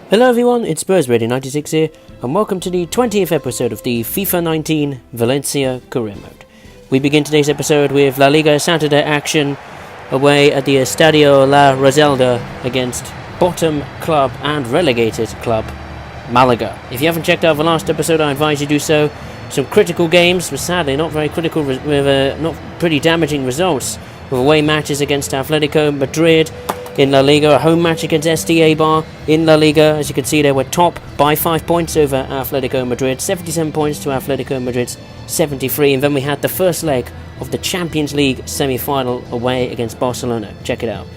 Hello everyone, it's SpursRadio96 here, and welcome to the 20th episode of the FIFA 19 Valencia Career Mode. We begin today's episode with La Liga Santander action away at the Estadio La Rosaleda against bottom club and relegated club Malaga. If you haven't checked out the last episode, I advise you do so. Some critical games, but sadly not very critical, with not pretty damaging results. With away matches against Atletico Madrid in La Liga, a home match against SDA Bar in La Liga. As you can see, they were top by 5 points over Atletico Madrid, 77 points to Atletico Madrid's 73. And then we had the first leg of the Champions League semi-final away against Barcelona. Check it out.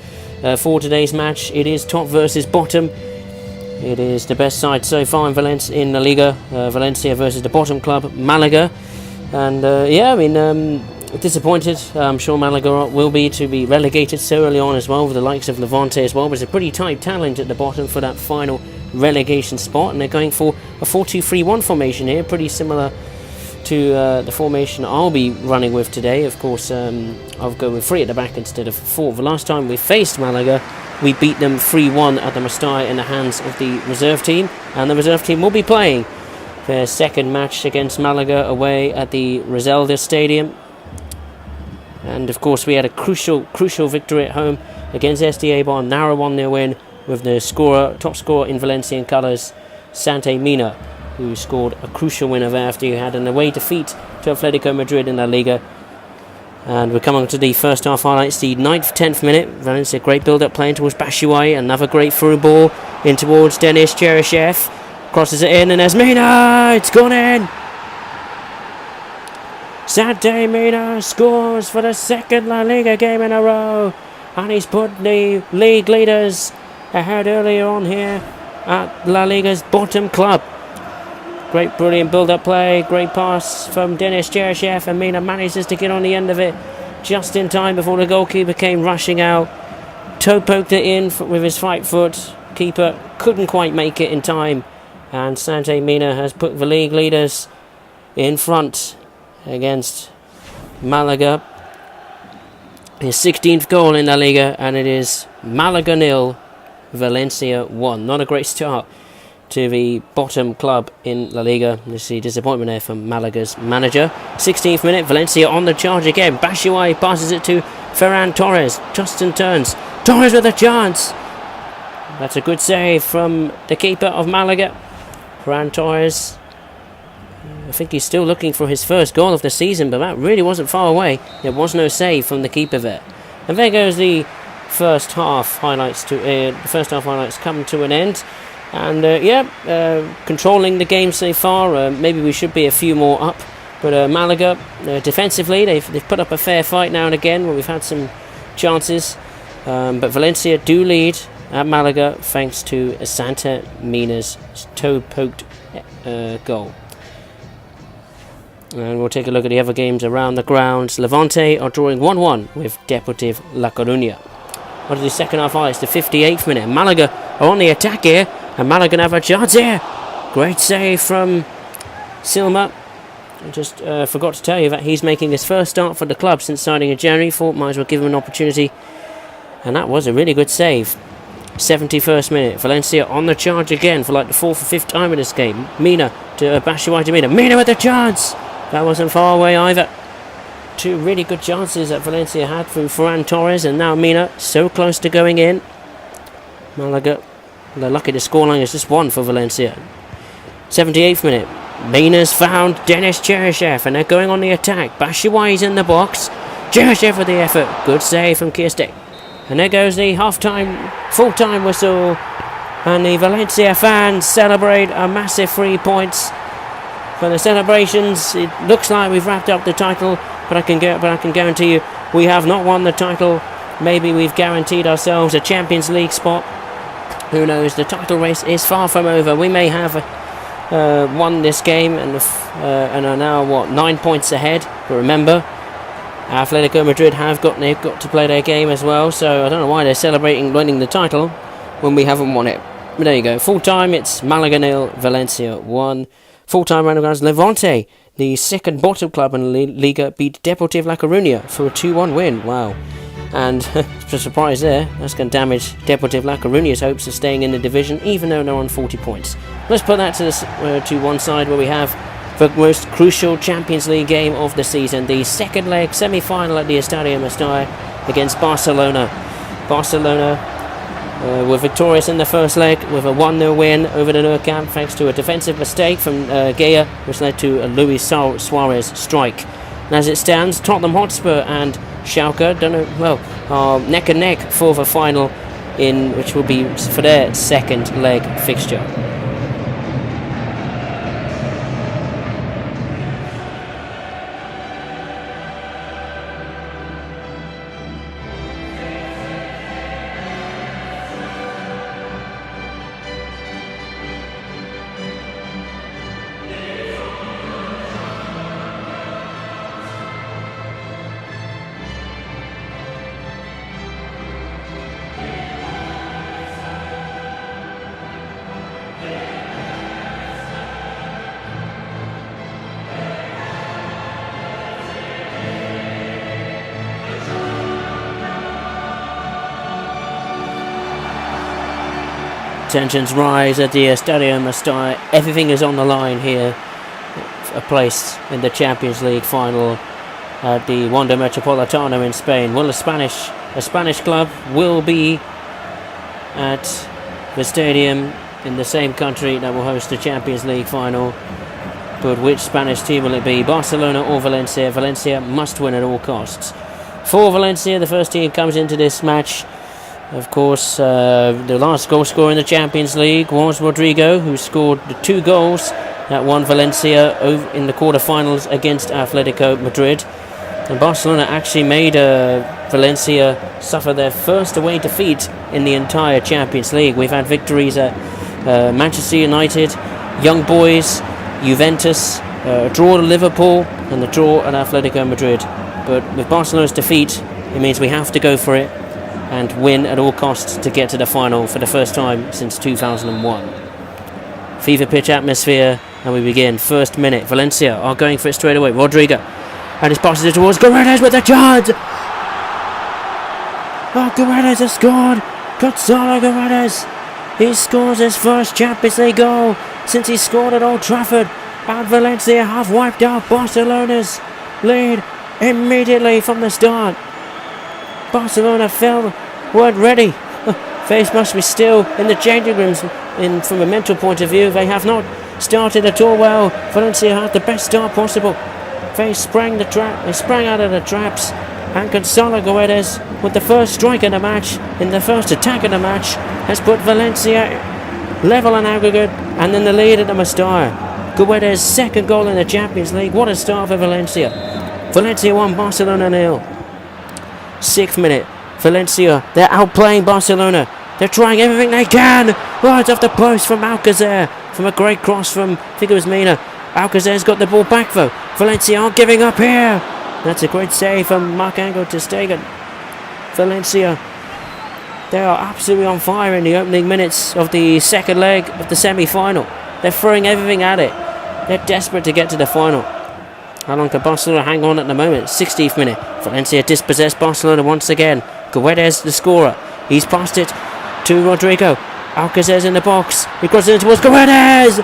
For today's match, it is top versus bottom. It is the best side so far in La Liga, Valencia versus the bottom club, Malaga. And disappointed. I'm sure Malaga will be to be relegated so early on as well, with the likes of Levante as well. But it's a pretty tight talent at the bottom for that final relegation spot, and they're going for a 4-2-3-1 formation here, pretty similar to the formation I'll be running with today. Of course, I'll go with 3 at the back instead of 4. The last time we faced Malaga, we beat them 3-1 at the Mestalla in the hands of the reserve team, and the reserve team will be playing their second match against Malaga away at the Rosaleda Stadium. And of course we had a crucial victory at home against SDA Bar, narrow 1-0 win, with the top scorer in Valencian colours, Santi Mina, who scored a crucial winner there after he had an away defeat to Atletico Madrid in La Liga. And we're coming to the first half highlights, the 9th, 10th minute. Valencia, great build-up playing towards Bashuai, another great through ball in towards Denis Cheryshev, crosses it in, and there's Mina, it's gone in! Santi Mina scores for the second La Liga game in a row, and he's put the league leaders ahead earlier on here at La Liga's bottom club. Great, brilliant build-up play, great pass from Denis Cheryshev, and Mina manages to get on the end of it just in time before the goalkeeper came rushing out. Toe poked it in with his right foot. Keeper couldn't quite make it in time, and Santi Mina has put the league leaders in front against Malaga. His 16th goal in La Liga, and it is Malaga 0, Valencia 1. Not a great start to the bottom club in La Liga. You see disappointment there from Malaga's manager. 16th minute, Valencia on the charge again. Bashuai passes it to Ferran Torres. Justin turns. Torres with a chance. That's a good save from the keeper of Malaga, Ferran Torres. I think he's still looking for his first goal of the season, but that really wasn't far away. There was no save from the keeper there. And there goes the first half highlights. The first half highlights come to an end. And controlling the game so far. Maybe we should be a few more up. But Malaga, defensively, they've put up a fair fight now and again where we've had some chances. But Valencia do lead at Malaga thanks to Santi Mina's toe-poked goal. And we'll take a look at the other games around the grounds. Levante are drawing 1-1 with Deportivo La Coruña. On to the second half highlights, the 58th minute. Malaga are on the attack here, and Malaga have a chance here. Great save from Silma. I just forgot to tell you that he's making his first start for the club since signing in January. Thought might as well give him an opportunity, and that was a really good save. 71st minute, Valencia on the charge again for like the 4th or 5th time in this game. Mina to Bashuai to Mina. Mina with a chance! That wasn't far away either. 2 really good chances that Valencia had through Ferran Torres, and now Mina so close to going in. Malaga, they're lucky the scoreline is just 1 for Valencia. 78th minute, Mina's found Denis Cheryshev, and they're going on the attack. Bashuai's in the box. Cheryshev with the effort. Good save from Kirstek. And there goes the half-time, full-time whistle, and the Valencia fans celebrate a massive 3 points. For the celebrations, it looks like we've wrapped up the title, but I can guarantee you we have not won the title. Maybe we've guaranteed ourselves a Champions League spot. Who knows? The title race is far from over. We may have won this game and are now 9 points ahead. But remember, Atletico Madrid they've got to play their game as well. So I don't know why they're celebrating winning the title when we haven't won it. But there you go. Full time, it's Malaga 0, Valencia 1. Full-time round of grounds, Levante, the second bottom club in La Liga, beat Deportivo La Coruña for a 2-1 win. Wow. And it's a surprise there. That's going to damage Deportivo La Coruña's hopes of staying in the division, even though they're on 40 points. Let's put that to one side, where we have the most crucial Champions League game of the season, the second leg semi-final at the Estadio Mestalla against Barcelona. Barcelona were victorious in the first leg with a 1-0 win over the Nou Camp thanks to a defensive mistake from Gea, which led to a Luis Suarez strike. And as it stands, Tottenham Hotspur and Schalke are neck and neck for the final, which will be for their second leg fixture. Tensions rise at the Estadio Mestalla. Everything is on the line here. A place in the Champions League final at the Wanda Metropolitano in Spain. Well, a Spanish club will be at the stadium in the same country that will host the Champions League final. But which Spanish team will it be? Barcelona or Valencia? Valencia must win at all costs. For Valencia, the first team comes into this match. Of course, the last goal scorer in the Champions League was Rodrigo, who scored the 2 goals that won Valencia in the quarterfinals against Atletico Madrid. And Barcelona actually made Valencia suffer their first away defeat in the entire Champions League. We've had victories at Manchester United, Young Boys, Juventus, a draw to Liverpool, and the draw at Atletico Madrid. But with Barcelona's defeat, it means we have to go for it and win at all costs to get to the final for the first time since 2001. Fever pitch atmosphere, and we begin. First minute, Valencia are going for it straight away. Rodrigo, and his passes it towards Guedes with a chance. Oh, Guedes has scored. Gonzalo Guedes. He scores his first Champions League goal since he scored at Old Trafford. And Valencia have wiped out Barcelona's lead immediately from the start. Barcelona weren't ready. Face must be still in the changing rooms. From a mental point of view, they have not started at all well. Valencia had the best start possible. They sprang out of the traps, and Gonzalo Guedes, with the first strike in the match, in the first attack in the match, has put Valencia level on aggregate and in the lead at the Mestalla. Guedes' second goal in the Champions League. What a start for Valencia. Valencia 1, Barcelona 0. 6th minute, Valencia, they're outplaying Barcelona. They're trying everything they can. Right off the post from Alcacer, from a great cross from, I think it was Mina. Alcacer's got the ball back though. Valencia aren't giving up here. That's a great save from Marc-Angel ter Stegen. Valencia, they are absolutely on fire in the opening minutes of the second leg of the semi-final. They're throwing everything at it. They're desperate to get to the final. How long can Barcelona hang on at the moment? 60th minute. Valencia dispossessed Barcelona once again. Guedes, the scorer. He's passed it to Rodrigo. Alcacer's in the box. He crosses it towards Guedes.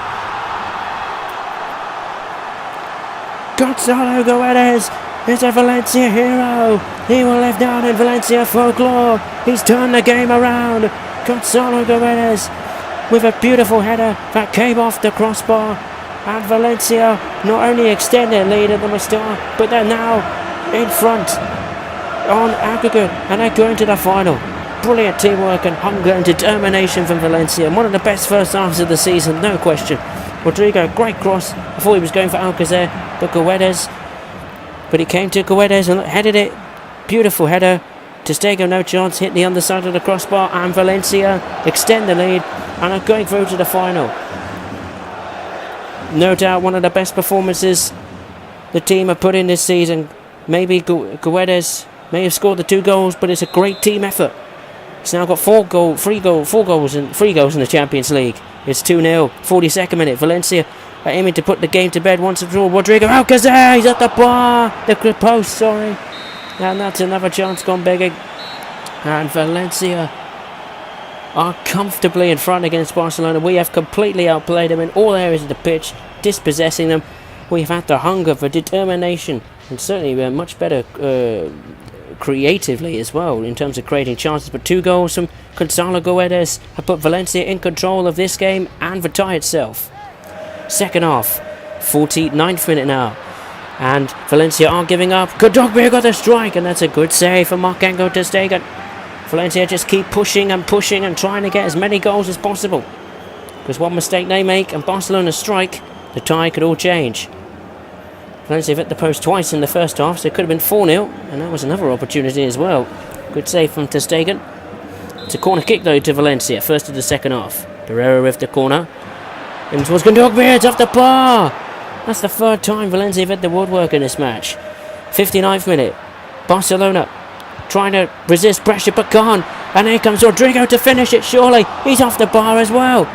Gonzalo Guedes is a Valencia hero. He will live down in Valencia folklore. He's turned the game around. Gonzalo Guedes with a beautiful header that came off the crossbar. And Valencia not only extend their lead at the Mestalla, but they're now in front on aggregate, and they're going to the final. Brilliant teamwork and hunger and determination from Valencia. One of the best first halves of the season, no question. Rodrigo, great cross. I thought he was going for Alcacer, but he came to Guedes and headed it. Beautiful header. Ter Stegen, no chance, hit the underside of the crossbar, and Valencia extend the lead and are going through to the final. No doubt one of the best performances the team have put in this season. Maybe Guedes may have scored the 2 goals, but it's a great team effort. He's now got 4 goals in the Champions League. It's 2-0, 42nd minute. Valencia are aiming to put the game to bed once and for all. Rodrigo Alcacer, he's at the bar, the post, sorry. And that's another chance gone begging. And Valencia are comfortably in front against Barcelona. We have completely outplayed them in all areas of the pitch, dispossessing them. We've had the hunger for determination, and certainly we're much better creatively as well in terms of creating chances. But 2 goals from Gonzalo Guedes have put Valencia in control of this game and the tie itself. Second half, 49th minute now, and Valencia aren't giving up. Kondogbia got the strike, and that's a good save from Marc-Ange ter Stegen. Valencia just keep pushing and pushing and trying to get as many goals as possible, because one mistake they make and Barcelona strike, the tie could all change. Valencia hit the post twice in the first half, so it could have been 4-0, and that was another opportunity as well. Good save from ter Stegen. It's a corner kick though to Valencia, first of the second half. Pereira with the corner, and towards Kondogbia, it's off the bar. That's the third time Valencia have hit the woodwork in this match. 59th minute, Barcelona trying to resist pressure but can't, and here comes Rodrigo to finish it. Surely he's off the bar as well.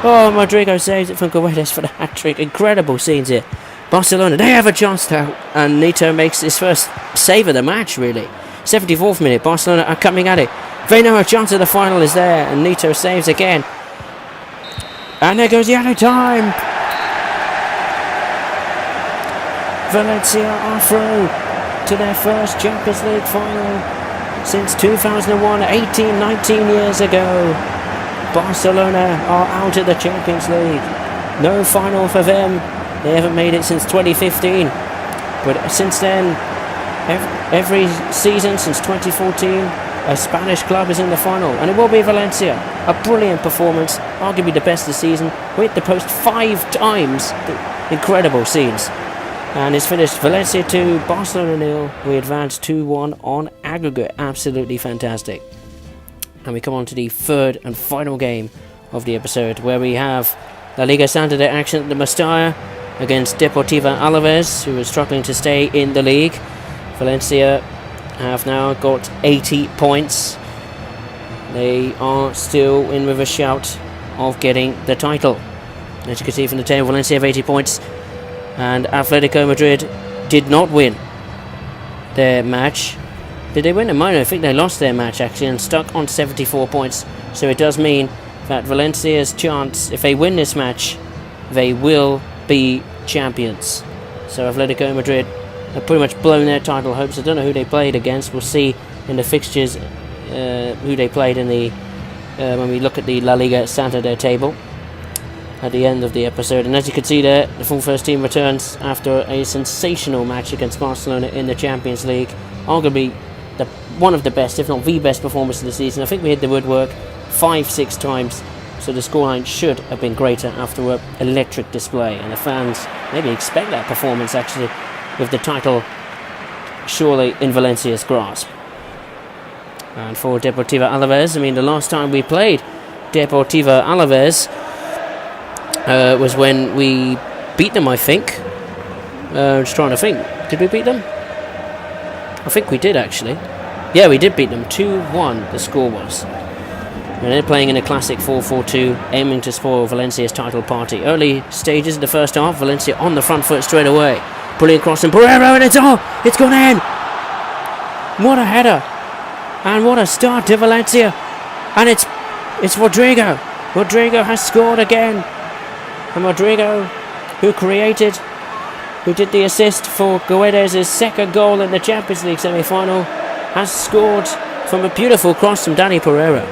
Oh, Rodrigo saves it from Guedes for the hat-trick. Incredible scenes here. Barcelona, they have a chance now, and Nito makes his first save of the match, really. 74th minute, Barcelona are coming at it. They know a chance of the final is there, and Nito saves again. And there goes the added time. Valencia are through to their first Champions League final since 2001, 19 years ago. Barcelona are out of the Champions League. No final for them. They haven't made it since 2015. But since then, every season since 2014, a Spanish club is in the final. And it will be Valencia. A brilliant performance. Arguably the best of the season. We hit the post 5 times. Incredible scenes. And it's finished Valencia 2, Barcelona 0. We advanced 2-1 on aggregate. Absolutely fantastic. And we come on to the third and final game of the episode, where we have La Liga Santander action at the Mestalla against Deportiva Alaves, who are struggling to stay in the league. Valencia have now got 80 points. They are still in with a shout of getting the title. As you can see from the table, Valencia have 80 points, and Atletico Madrid did not win their match. Did they win a minor? I think they lost their match actually and stuck on 74 points. So it does mean that Valencia's chance, if they win this match, they will be champions. So Atletico Madrid have pretty much blown their title hopes. I don't know who they played against. We'll see in the fixtures who they played in the when we look at the La Liga Santander table at the end of the episode. And as you can see there, the full first team returns after a sensational match against Barcelona in the Champions League. Arguably one of the best, if not the best performance of the season. I think we hit the woodwork 5-6 times, so the scoreline should have been greater after an electric display, and the fans maybe expect that performance actually, with the title surely in Valencia's grasp. And for Deportiva Alaves, I mean, the last time we played Deportiva Alaves was when we beat them, I think. Just trying to think, did we beat them? I think we did actually. Yeah, we did beat them. 2-1 the score was. And they're playing in a classic 4-4-2, aiming to spoil Valencia's title party. Early stages of the first half, Valencia on the front foot straight away. Brilliant cross and Pereira, and it's gone in! What a header! And what a start to Valencia! And it's Rodrigo. Rodrigo has scored again. And Rodrigo, who did the assist for Guedes' second goal in the Champions League semi-final, has scored from a beautiful cross from Dani Pereira.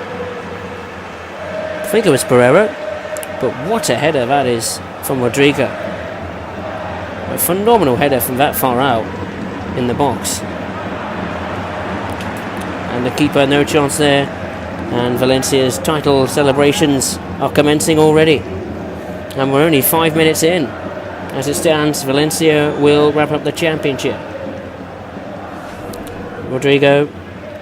I think it was Pereira, but what a header that is from Rodrigo. A phenomenal header from that far out in the box. And the keeper, no chance there. And Valencia's title celebrations are commencing already. And we're only 5 minutes in. As it stands, Valencia will wrap up the championship. Rodrigo,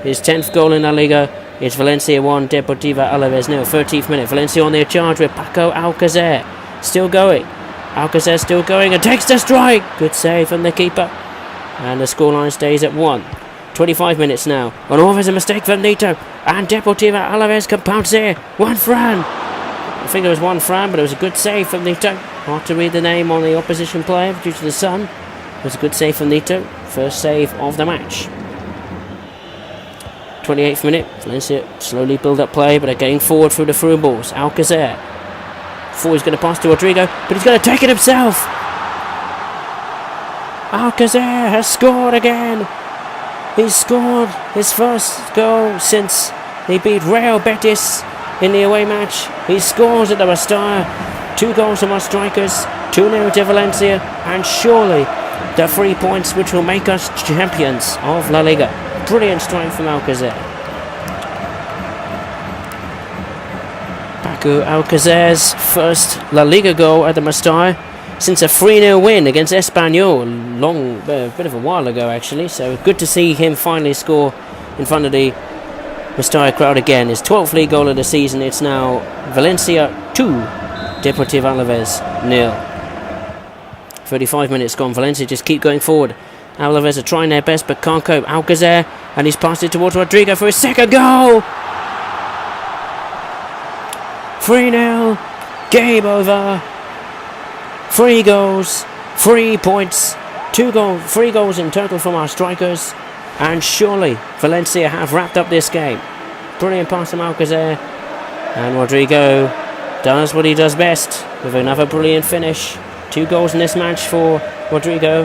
his 10th goal in La Liga. It's Valencia 1, Deportiva Alaves 0. 13th minute, Valencia on their charge with Paco Alcacer. Still going. Alcacer still going and takes the strike. Good save from the keeper. And the scoreline stays at 1. 25 minutes now. And always a mistake from Nito. And Deportiva Alaves can pounce here. Juan Fran. I think there was one Fran, but it was a good save from Nito. Hard to read the name on the opposition player due to the sun. It was a good save from Nito. First save of the match. 28th minute. Valencia slowly build up play, but they're getting forward through the through balls. Alcacer. Before he's going to pass to Rodrigo, but he's going to take it himself. Alcacer has scored again. He's scored his first goal since he beat Real Betis in the away match. He scores at the Mestalla. 2 goals from our strikers, 2-0 to Valencia, and surely the 3 points which will make us champions of La Liga. Brilliant strike from Alcacer. Paco Alcacer's first La Liga goal at the Mestalla since a 3-0 win against Espanyol a bit of a while ago actually, so good to see him finally score in front of the Mestalla crowd again. His 12th league goal of the season. It's now Valencia 2, Deportivo Alaves 0. 35 minutes gone. Valencia just keep going forward. Alaves are trying their best but can't cope. Alcacer, and he's passed it towards Rodrigo for his second goal. 3-0. Game over. 3 goals, 3 points, 3 goals in total from our strikers, and surely Valencia have wrapped up this game. Brilliant pass from Alcacer, and Rodrigo does what he does best with another brilliant finish. 2 goals in this match for Rodrigo,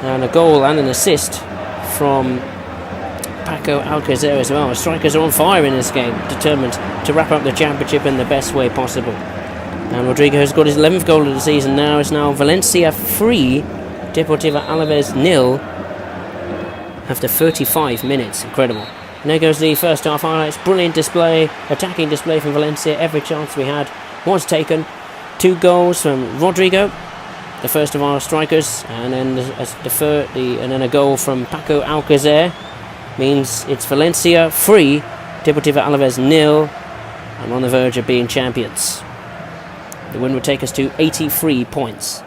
and a goal and an assist from Paco Alcacer as well. Our strikers are on fire in this game, determined to wrap up the championship in the best way possible. And Rodrigo has got his 11th goal of the season now. It's now Valencia 3, Deportivo Alaves 0 after 35 minutes. Incredible. And there goes the first half highlights. Brilliant display, attacking display from Valencia. Every chance we had was taken. 2 goals from Rodrigo, the first of our strikers, and then and then a goal from Paco Alcacer. Means it's Valencia 3, Deportivo Alaves 0, and on the verge of being champions. The win would take us to 83 points.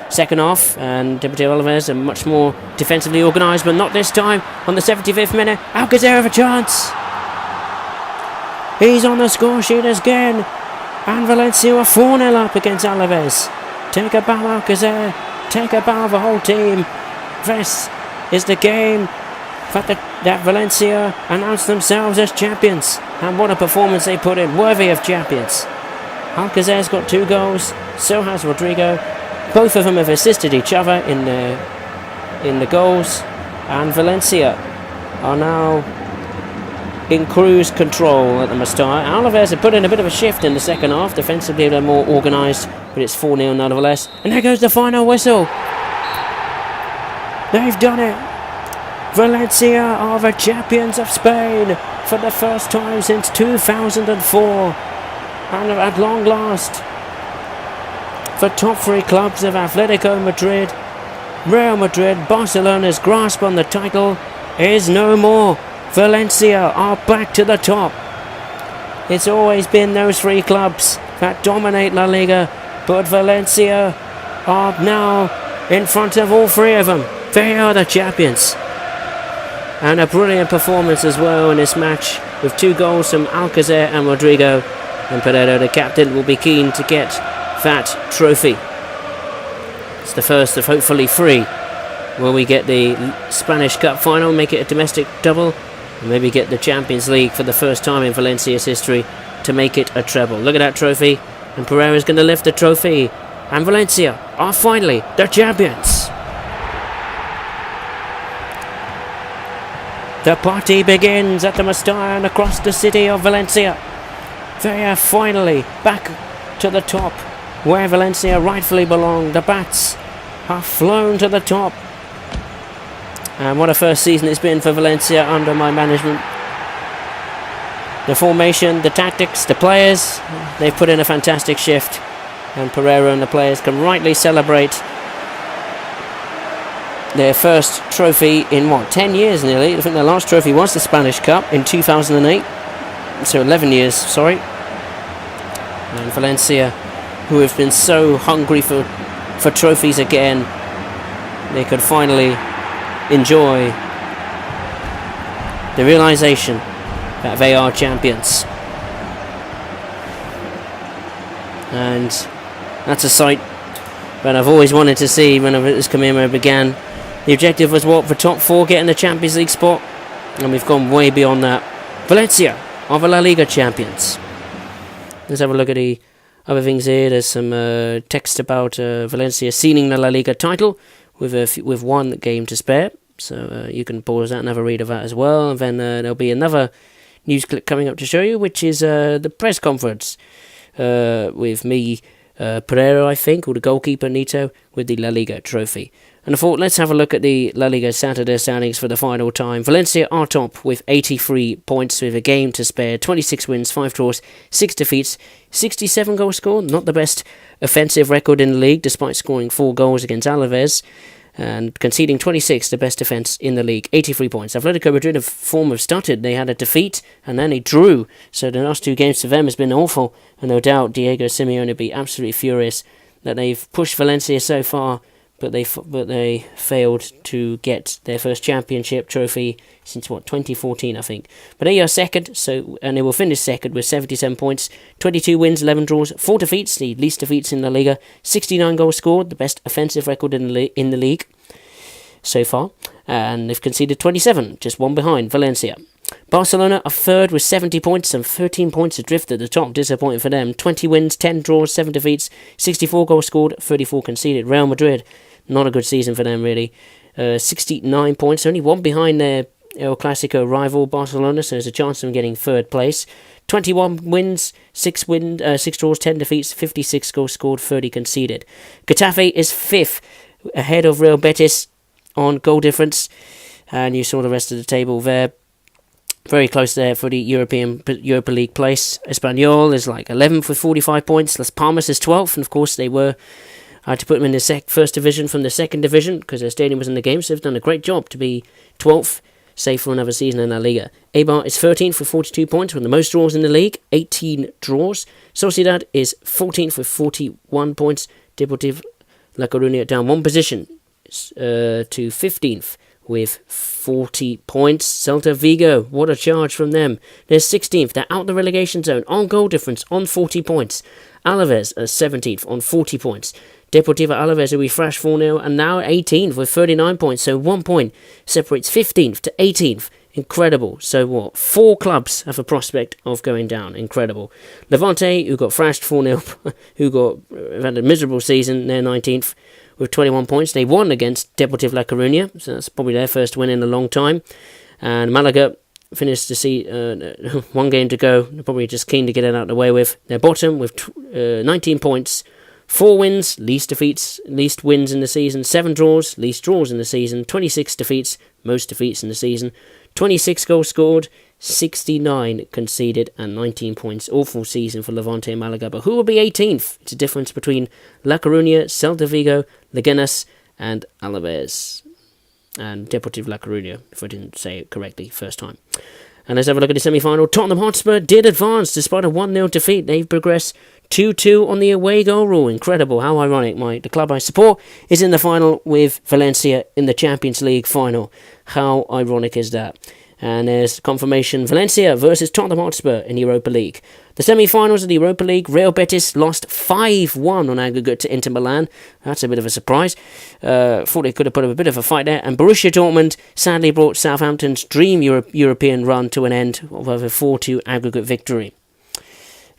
Second half, and Deportivo Alaves are much more defensively organised, but not this time. On the 75th minute, Alcacer have a chance. He's on the score sheet again, and Valencia are 4-0 up against Alaves. Take a bow, Alcacer. Take a bow, the whole team. This is the game that Valencia announced themselves as champions, and what a performance they put in, worthy of champions. Alcacer's got 2 goals, so has Rodrigo. Both of them have assisted each other in the goals, and Valencia are now in cruise control at the Mestalla. Alaves have put in a bit of a shift in the second half. Defensively they're more organised, but it's 4-0 nonetheless. And there goes the final whistle. They've done it. Valencia are the champions of Spain for the first time since 2004. And at long last, the top 3 clubs of Atletico Madrid, Real Madrid, Barcelona's grasp on the title is no more. Valencia are back to the top. It's always been those 3 clubs that dominate La Liga, but Valencia are now in front of all 3 of them. They are the champions. And a brilliant performance as well in this match, with 2 goals from Alcacer and Rodrigo. And Pereiro, the captain, will be keen to get that trophy. It's the first of hopefully 3 where we get the Spanish Cup final, make it a domestic double, and maybe get the Champions League for the first time in Valencia's history to make it a treble. Look at that trophy, and Pereira's going to lift the trophy, and Valencia are finally the champions. The party begins at the Mestalla and across the city of Valencia. They are finally back to the top, where Valencia rightfully belong. The bats have flown to the top. And what a first season it's been for Valencia under my management. The formation, the tactics, the players, they've put in a fantastic shift. And Pereira and the players can rightly celebrate their first trophy in 10 years nearly. I think their last trophy was the Spanish Cup in 2008. So 11 years, sorry. And Valencia, who have been so hungry for trophies again, they could finally enjoy the realisation that they are champions. And that's a sight that I've always wanted to see when this career began. The objective was what? The top 4 getting the Champions League spot. And we've gone way beyond that. Valencia are the La Liga champions. Let's have a look at the other things here. There's some text about Valencia sealing the La Liga title with one game to spare. So you can pause that and have a read of that as well. And then there'll be another news clip coming up to show you, which is the press conference with me, Pereira, I think, or the goalkeeper, Nito, with the La Liga trophy. And I thought, let's have a look at the La Liga Saturday standings for the final time. Valencia are top with 83 points with a game to spare, 26 wins, 5 draws, 6 defeats, 67 goals scored. Not the best offensive record in the league, despite scoring 4 goals against Alaves and conceding 26, the best defence in the league, 83 points. Atletico Madrid have form of started. They had a defeat and then they drew. So the last 2 games for them has been awful. And no doubt Diego Simeone will be absolutely furious that they've pushed Valencia so far, but they failed to get their first championship trophy since 2014, I think. But they are second, and they will finish second with 77 points, 22 wins, 11 draws, 4 defeats, the least defeats in La Liga, 69 goals scored, the best offensive record in the league so far, and they've conceded 27, just 1 behind Valencia. Barcelona are third with 70 points and 13 points adrift at the top. Disappointing for them. 20 wins, 10 draws, 7 defeats, 64 goals scored, 34 conceded. Real Madrid, not a good season for them really. 69 points, only 1 behind their El Clasico rival Barcelona, so there's a chance of them getting third place. 21 wins, 6 draws, 10 defeats, 56 goals scored, 30 conceded. Getafe is 5th, ahead of Real Betis on goal difference, and you saw the rest of the table there. Very close there for the Europa League place. Espanyol is like 11th with 45 points. Las Palmas is 12th, and of course I had to put them in the first division from the second division because their stadium was in the game, so they've done a great job to be 12th, safe for another season in La Liga. Eibar is 13th with 42 points, with the most draws in the league, 18 draws. Sociedad is 14th with 41 points. Deportivo La Coruña down 1 position to 15th with 40 points. Celta Vigo, what a charge from them. They're 16th, they're out the relegation zone, on goal difference, on 40 points. Alaves are 17th on 40 points. Deportivo Alaves, who we thrashed 4-0, and now 18th with 39 points, so 1 point separates 15th to 18th. Incredible. So what? 4 clubs have a prospect of going down. Incredible. Levante, who got thrashed 4-0, who had a miserable season, they're 19th with 21 points. They won against Deportivo La Coruña, so that's probably their first win in a long time. And Malaga finished to see 1 game to go. They're probably just keen to get it out of the way with. They're bottom with 19 points, 4 wins, least defeats, least wins in the season, 7 draws, least draws in the season, 26 defeats, most defeats in the season, 26 goals scored, 69 conceded, and 19 points. Awful season for Levante and Malaga, but who will be 18th? It's a difference between La Coruña, Celta Vigo, Leganés, and Alaves. And Deportivo La Coruña, if I didn't say it correctly first time. And let's have a look at the semi-final. Tottenham Hotspur did advance despite a 1-0 defeat. They've progressed 2-2 on the away goal rule. Incredible. How ironic. The club I support is in the final with Valencia in the Champions League final. How ironic is that? And there's confirmation. Valencia versus Tottenham Hotspur in Europa League. The semi-finals of the Europa League, Real Betis lost 5-1 on aggregate to Inter Milan. That's a bit of a surprise. Thought they could have put up a bit of a fight there. And Borussia Dortmund sadly brought Southampton's dream European run to an end with a 4-2 aggregate victory.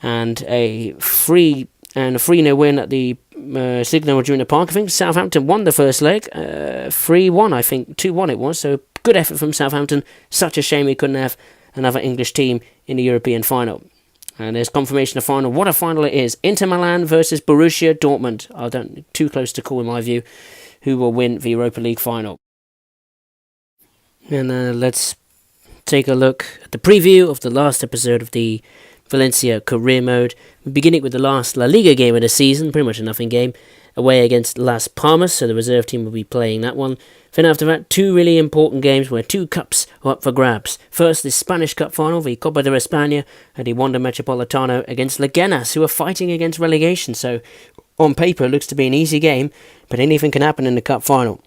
And a 3-0 win at the Signal Iduna Park. I think Southampton won the first leg. 3-1, I think. 2-1 it was. So good effort from Southampton. Such a shame we couldn't have another English team in the European final. And there's confirmation of final. What a final it is. Inter Milan versus Borussia Dortmund. I don't too close to call in my view who will win the Europa League final. And let's take a look at the preview of the last episode of the Valencia career mode. We're beginning with the last La Liga game of the season, pretty much a nothing game, away against Las Palmas, so the reserve team will be playing that one. Then after that, 2 really important games where 2 cups are up for grabs. First, the Spanish Cup final, the Copa de España, and the Wanda Metropolitano against Leganés, who are fighting against relegation, so on paper it looks to be an easy game, but anything can happen in the cup final.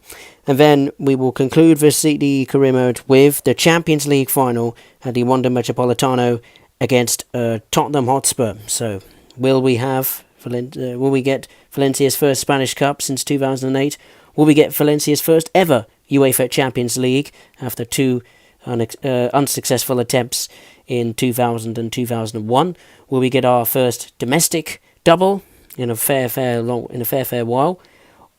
And then we will conclude the career mode with the Champions League final at the Wanda Metropolitano against Tottenham Hotspur. So, will we get Valencia's first Spanish Cup since 2008? Will we get Valencia's first ever UEFA Champions League after 2 unsuccessful attempts in 2000 and 2001? Will we get our first domestic double in a fair while?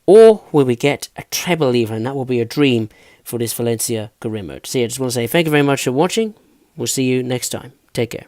Or will we get a treble even? And that will be a dream for this Valencia career mode. So I just want to say thank you very much for watching. We'll see you next time. Take care.